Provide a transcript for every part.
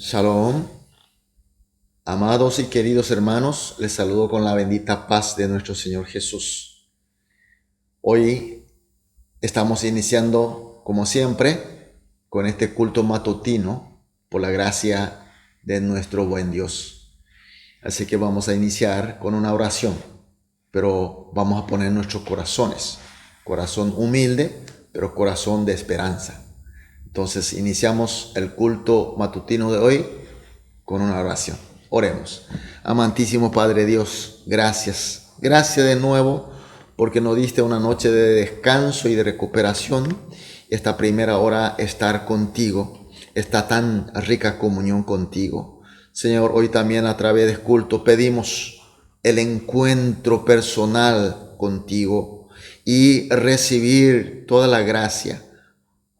Shalom, amados y queridos hermanos, les saludo con la bendita paz de nuestro Señor Jesús. Hoy estamos iniciando, como siempre, con este culto matutino por la gracia de nuestro buen Dios. Así que vamos a iniciar con una oración, pero vamos a poner nuestros corazones, corazón humilde, pero corazón de esperanza. Entonces iniciamos el culto matutino de hoy con una oración. Oremos. Amantísimo Padre Dios, gracias. Gracias de nuevo porque nos diste una noche de descanso y de recuperación. Esta primera hora estar contigo, esta tan rica comunión contigo. Señor, hoy también a través del culto pedimos el encuentro personal contigo y recibir toda la gracia,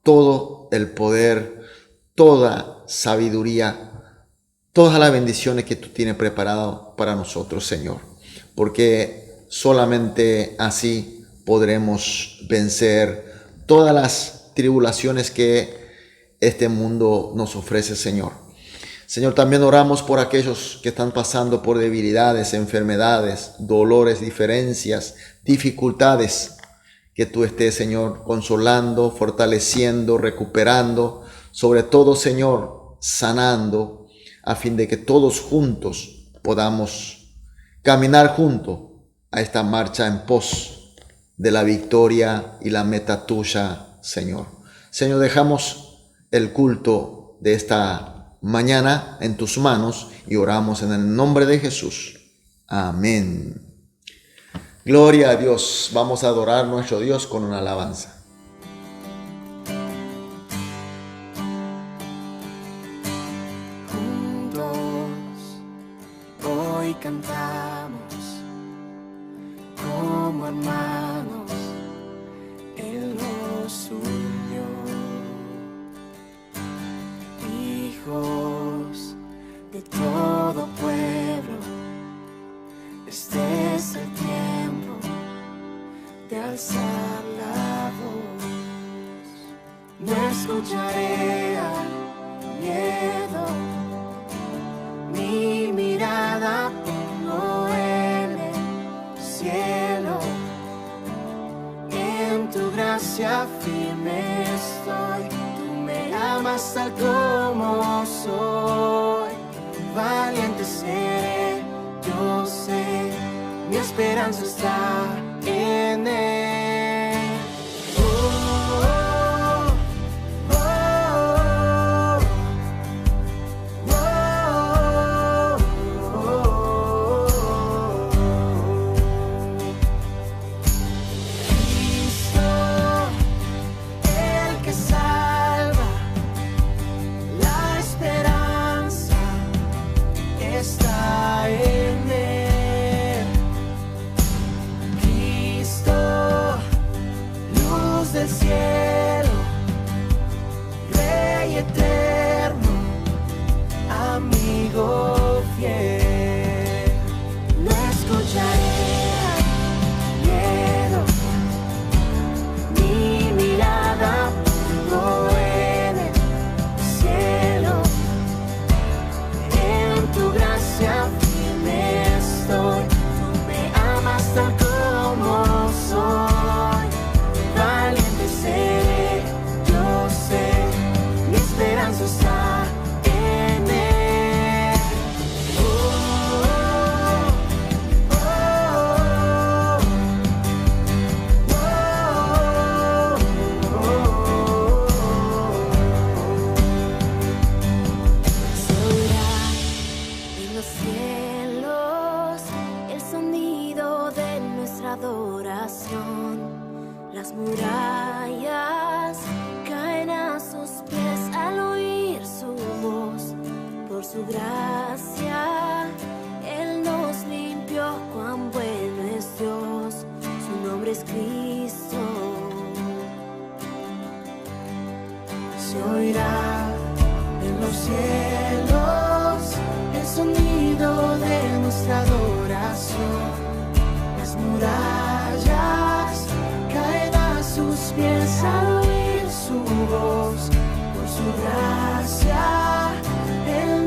todo el poder, toda sabiduría, todas las bendiciones que tú tienes preparado para nosotros, Señor. Porque solamente así podremos vencer todas las tribulaciones que este mundo nos ofrece, Señor. Señor, también oramos por aquellos que están pasando por debilidades, enfermedades, dolores, diferencias, dificultades. Que tú estés, Señor, consolando, fortaleciendo, recuperando, sobre todo, Señor, sanando, a fin de que todos juntos podamos caminar juntos a esta marcha en pos de la victoria y la meta tuya, Señor. Señor, dejamos el culto de esta mañana en tus manos y oramos en el nombre de Jesús. Amén. Gloria a Dios. Vamos a adorar a nuestro Dios con una alabanza. Juntos hoy cantamos como hermanos, Él nos unió, hijos de todo pueblo. Este es el tiempo de alzar la voz. No escucharé al miedo, mi mirada pongo en el cielo. En tu gracia firme estoy, tú me amas tal como soy. Valiente seré, yo sé, mi esperanza está en Él. Oh, oh, oh, oh, oh, oh. Cristo, el que salva, la esperanza está en Él. Cristo, luz del cielo, Rey eterno, amigo fiel. No escucharé al miedo, mi mirada pongo en el cielo. En tu gracia firme estoy, tú me amas tal como soy. Valiente seré, yo sé, mi esperanza está en Él. Oh, oh, oh, oh, oh, oh. Se oirá en los cielos el sonido de nuestra adoración. Las murallas caen a sus pies al oír su voz. Por su gracia Él nos limpió, cuán bueno es Dios, su nombre es Cristo. Se oirá en los cielos el sonido de nuestra adoración. Las murallas caen a sus pies al oír su voz. Por su gracia Él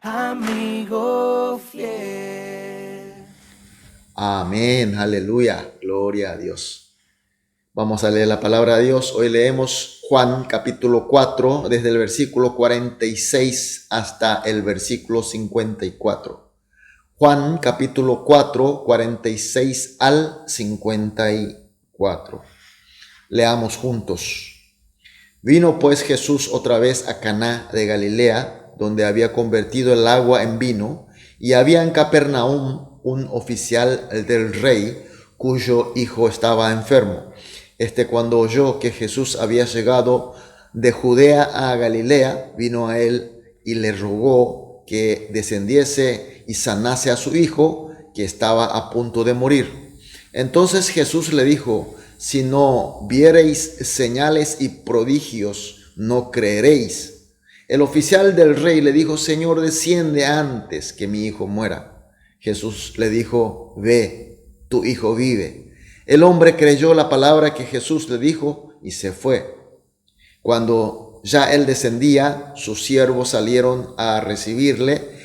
amigo fiel. Amén, aleluya, gloria a Dios. Vamos a leer la palabra de Dios. Hoy leemos Juan capítulo 4, desde el versículo 46 hasta el versículo 54. Juan capítulo 4, 46 al 54. Leamos juntos. Vino pues Jesús otra vez a Caná de Galilea, donde había convertido el agua en vino, y había en Capernaum un oficial del rey, cuyo hijo estaba enfermo. Cuando oyó que Jesús había llegado de Judea a Galilea, vino a él y le rogó que descendiese y sanase a su hijo, que estaba a punto de morir. Entonces Jesús le dijo: si no viereis señales y prodigios, no creeréis. El oficial del rey le dijo: Señor, desciende antes que mi hijo muera. Jesús le dijo: ve, tu hijo vive. El hombre creyó la palabra que Jesús le dijo y se fue. Cuando ya él descendía, sus siervos salieron a recibirle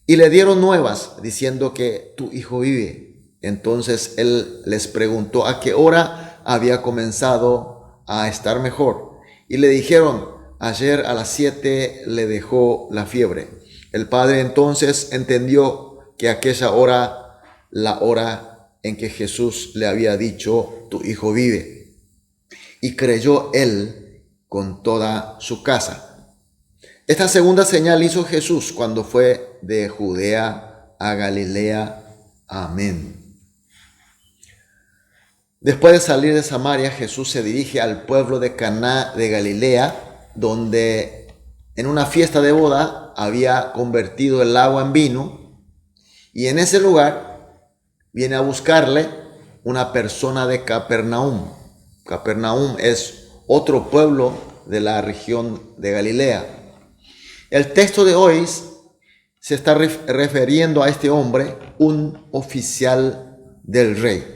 y le dieron nuevas, diciendo que tu hijo vive. Entonces él les preguntó a qué hora había comenzado a estar mejor. Y le dijeron: ayer a las 7 le dejó la fiebre. El padre entonces entendió que aquella hora, la hora en que Jesús le había dicho: tu hijo vive. Y creyó él con toda su casa. Esta segunda señal hizo Jesús cuando fue de Judea a Galilea. Amén. Después de salir de Samaria, Jesús se dirige al pueblo de Caná de Galilea, donde en una fiesta de boda había convertido el agua en vino, y en ese lugar viene a buscarle una persona de Capernaum. Capernaum es otro pueblo de la región de Galilea. El texto de hoy se está refiriendo a este hombre, un oficial del rey.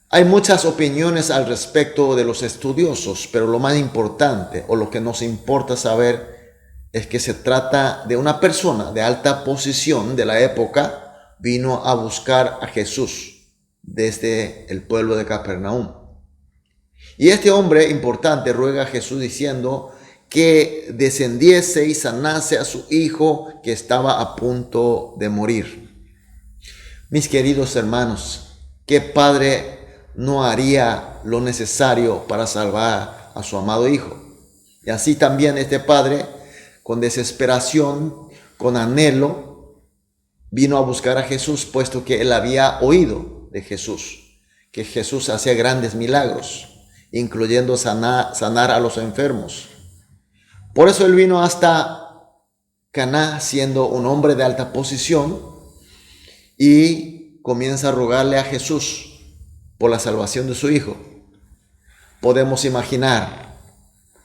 Hay muchas opiniones al respecto de los estudiosos, pero lo más importante, o lo que nos importa saber, es que se trata de una persona de alta posición de la época. Vino a buscar a Jesús desde el pueblo de Capernaum. Y este hombre importante ruega a Jesús diciendo que descendiese y sanase a su hijo, que estaba a punto de morir. Mis queridos hermanos, ¿qué padre no haría lo necesario para salvar a su amado hijo? Y así también este padre, con desesperación, con anhelo, vino a buscar a Jesús, puesto que él había oído de Jesús, que Jesús hacía grandes milagros, incluyendo sanar a los enfermos. Por eso él vino hasta Caná, siendo un hombre de alta posición, y comienza a rogarle a Jesús por la salvación de su hijo. Podemos imaginar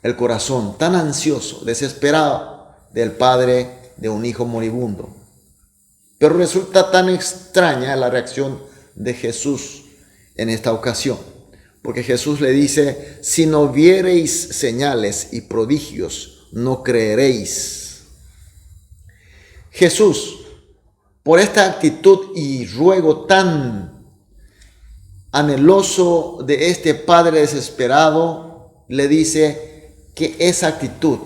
el corazón tan ansioso, desesperado del padre de un hijo moribundo. Pero resulta tan extraña la reacción de Jesús en esta ocasión, porque Jesús le dice: si no viereis señales y prodigios, no creeréis. Jesús, por esta actitud y ruego tan anheloso de este padre desesperado, le dice que esa actitud,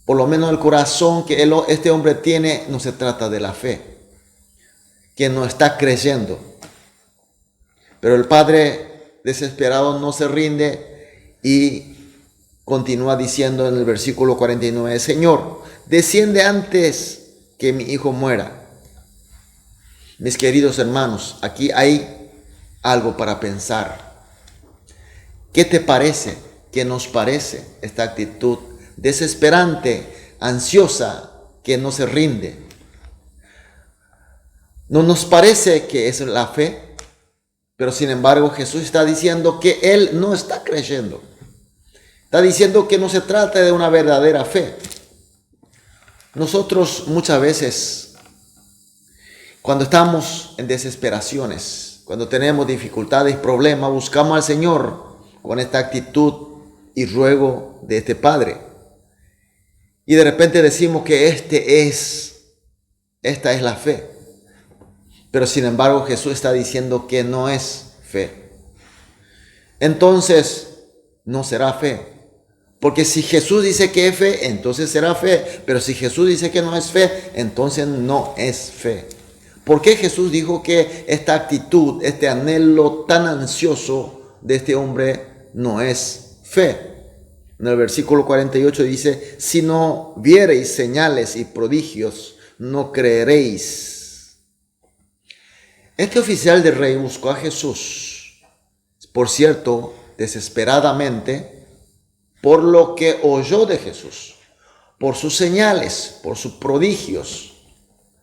por lo menos el corazón que este hombre tiene, no se trata de la fe, que no está creyendo. Pero el padre desesperado no se rinde y continúa diciendo en el versículo 49: Señor, desciende antes que mi hijo muera. Mis queridos hermanos, aquí hay algo para pensar. ¿Qué te parece? ¿Qué nos parece esta actitud desesperante, ansiosa, que no se rinde? ¿No nos parece que es la fe? Pero sin embargo Jesús está diciendo que él no está creyendo. Está diciendo que no se trata de una verdadera fe. Nosotros muchas veces, cuando estamos en desesperaciones, cuando tenemos dificultades y problemas, buscamos al Señor con esta actitud y ruego de este Padre. Y de repente decimos que esta es la fe. Pero sin embargo Jesús está diciendo que no es fe. Entonces no será fe. Porque si Jesús dice que es fe, entonces será fe. Pero si Jesús dice que no es fe, entonces no es fe. ¿Por qué Jesús dijo que esta actitud, este anhelo tan ansioso de este hombre no es fe? En el versículo 48 dice, si no viereis señales y prodigios, no creeréis. Este oficial del rey buscó a Jesús, por cierto, desesperadamente, por lo que oyó de Jesús, por sus señales, por sus prodigios.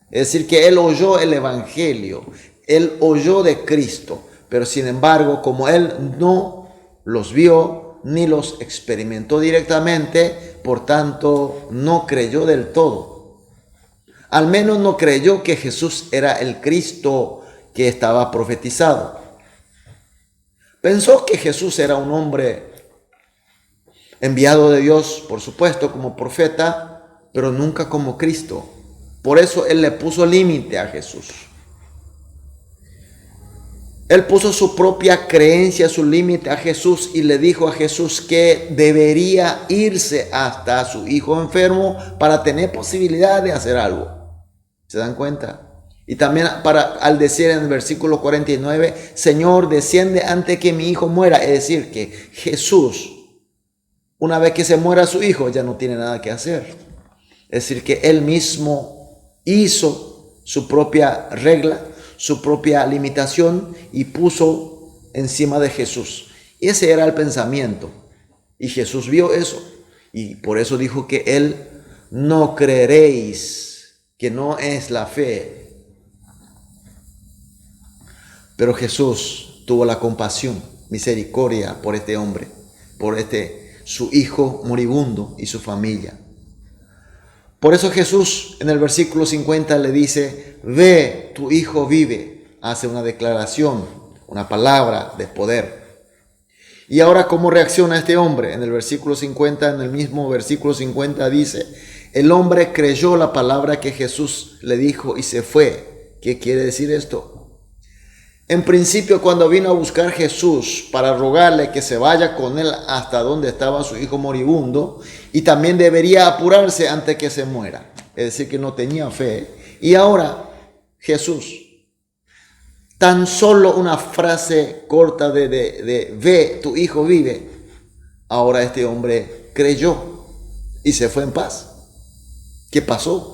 Es decir, que él oyó el evangelio, él oyó de Cristo, pero sin embargo, como él no los vio ni los experimentó directamente, por tanto, no creyó del todo. Al menos no creyó que Jesús era el Cristo que estaba profetizado. Pensó que Jesús era un hombre enviado de Dios, por supuesto, como profeta, pero nunca como Cristo. Por eso él le puso límite a Jesús. Él puso su propia creencia, su límite a Jesús y le dijo a Jesús que debería irse hasta su hijo enfermo para tener posibilidad de hacer algo. ¿Se dan cuenta? Y también al decir en el versículo 49, Señor, desciende antes que mi hijo muera. Es decir, que Jesús, una vez que se muera su hijo, ya no tiene nada que hacer. Es decir, que él mismo hizo su propia regla, su propia limitación y puso encima de Jesús. Y ese era el pensamiento. Y Jesús vio eso. Y por eso dijo que él no creeréis, que no es la fe. Pero Jesús tuvo la compasión, misericordia por este hombre, por su hijo moribundo y su familia. Por eso Jesús en el versículo 50 le dice, ve, tu hijo vive. Hace una declaración, una palabra de poder. Y ahora, ¿cómo reacciona este hombre? En el versículo 50, en el mismo versículo 50 dice, el hombre creyó la palabra que Jesús le dijo y se fue. ¿Qué quiere decir esto? En principio, cuando vino a buscar Jesús para rogarle que se vaya con él hasta donde estaba su hijo moribundo, y también debería apurarse antes que se muera, es decir, que no tenía fe. Y ahora Jesús, tan solo una frase corta de ve, tu hijo vive, ahora este hombre creyó y se fue en paz. ¿Qué pasó?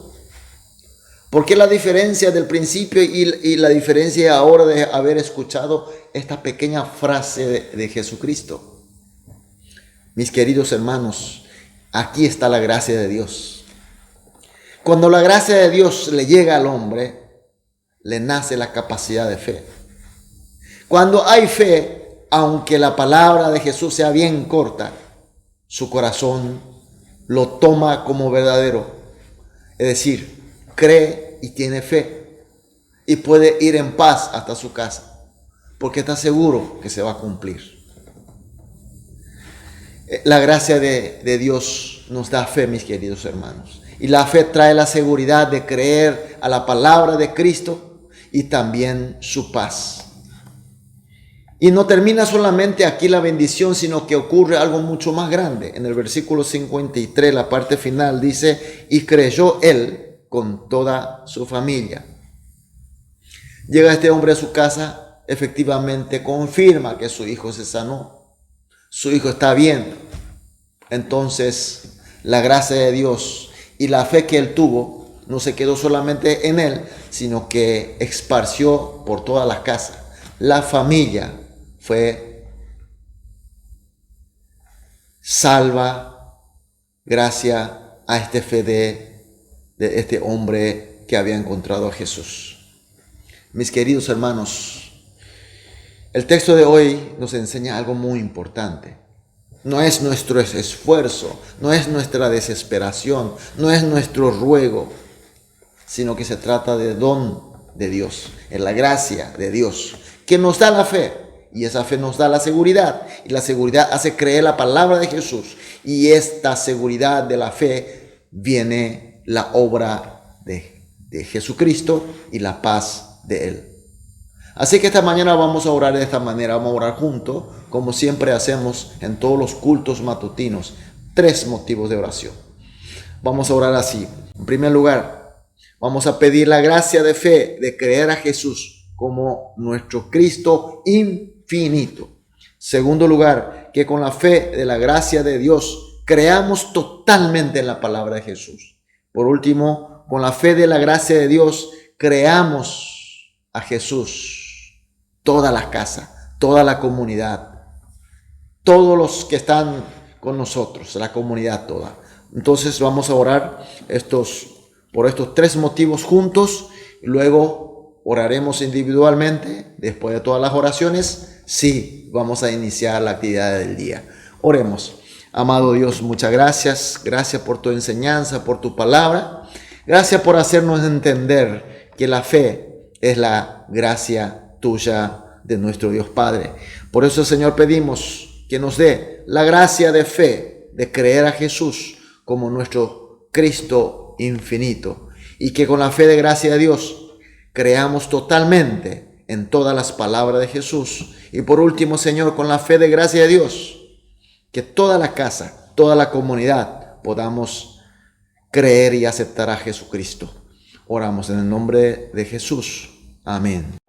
¿Por qué la diferencia del principio y la diferencia ahora de haber escuchado esta pequeña frase de Jesucristo? Mis queridos hermanos, aquí está la gracia de Dios. Cuando la gracia de Dios le llega al hombre, le nace la capacidad de fe. Cuando hay fe, aunque la palabra de Jesús sea bien corta, su corazón lo toma como verdadero. Es decir, cree y tiene fe y puede ir en paz hasta su casa porque está seguro que se va a cumplir. La gracia de Dios nos da fe, mis queridos hermanos, y la fe trae la seguridad de creer a la palabra de Cristo y también su paz. Y no termina solamente aquí la bendición, sino que ocurre algo mucho más grande. En el versículo 53, la parte final dice, y creyó él con toda su familia. Llega este hombre a su casa, efectivamente confirma que su hijo se sanó, su hijo está bien. Entonces la gracia de Dios y la fe que él tuvo no se quedó solamente en él, sino que esparció por todas las casas. La familia fue salva gracias a esta fe de este hombre que había encontrado a Jesús. Mis queridos hermanos, el texto de hoy nos enseña algo muy importante. No es nuestro esfuerzo, no es nuestra desesperación, no es nuestro ruego, sino que se trata de don de Dios, es la gracia de Dios que nos da la fe. Y esa fe nos da la seguridad, y la seguridad hace creer la palabra de Jesús, y esta seguridad de la fe viene la obra de Jesucristo y la paz de Él. Así que esta mañana vamos a orar de esta manera, vamos a orar juntos, como siempre hacemos en todos los cultos matutinos. 3 motivos de oración. Vamos a orar así. En primer lugar, vamos a pedir la gracia de fe de creer a Jesús como nuestro Cristo infinito. Segundo lugar, que con la fe de la gracia de Dios creamos totalmente en la palabra de Jesús. Por último, con la fe de la gracia de Dios creamos a Jesús. Toda la casa, toda la comunidad, todos los que están con nosotros, la comunidad toda. Entonces vamos a orar por estos 3 motivos juntos y luego oraremos individualmente. Después de todas las oraciones, sí, vamos a iniciar la actividad del día. Oremos. Amado Dios, muchas gracias. Gracias por tu enseñanza, por tu palabra. Gracias por hacernos entender que la fe es la gracia tuya de nuestro Dios Padre. Por eso, Señor, pedimos que nos dé la gracia de fe, de creer a Jesús como nuestro Cristo infinito, y que con la fe de gracia de Dios creamos totalmente en todas las palabras de Jesús. Y por último, Señor, con la fe de gracia de Dios, que toda la casa, toda la comunidad podamos creer y aceptar a Jesucristo. Oramos en el nombre de Jesús. Amén.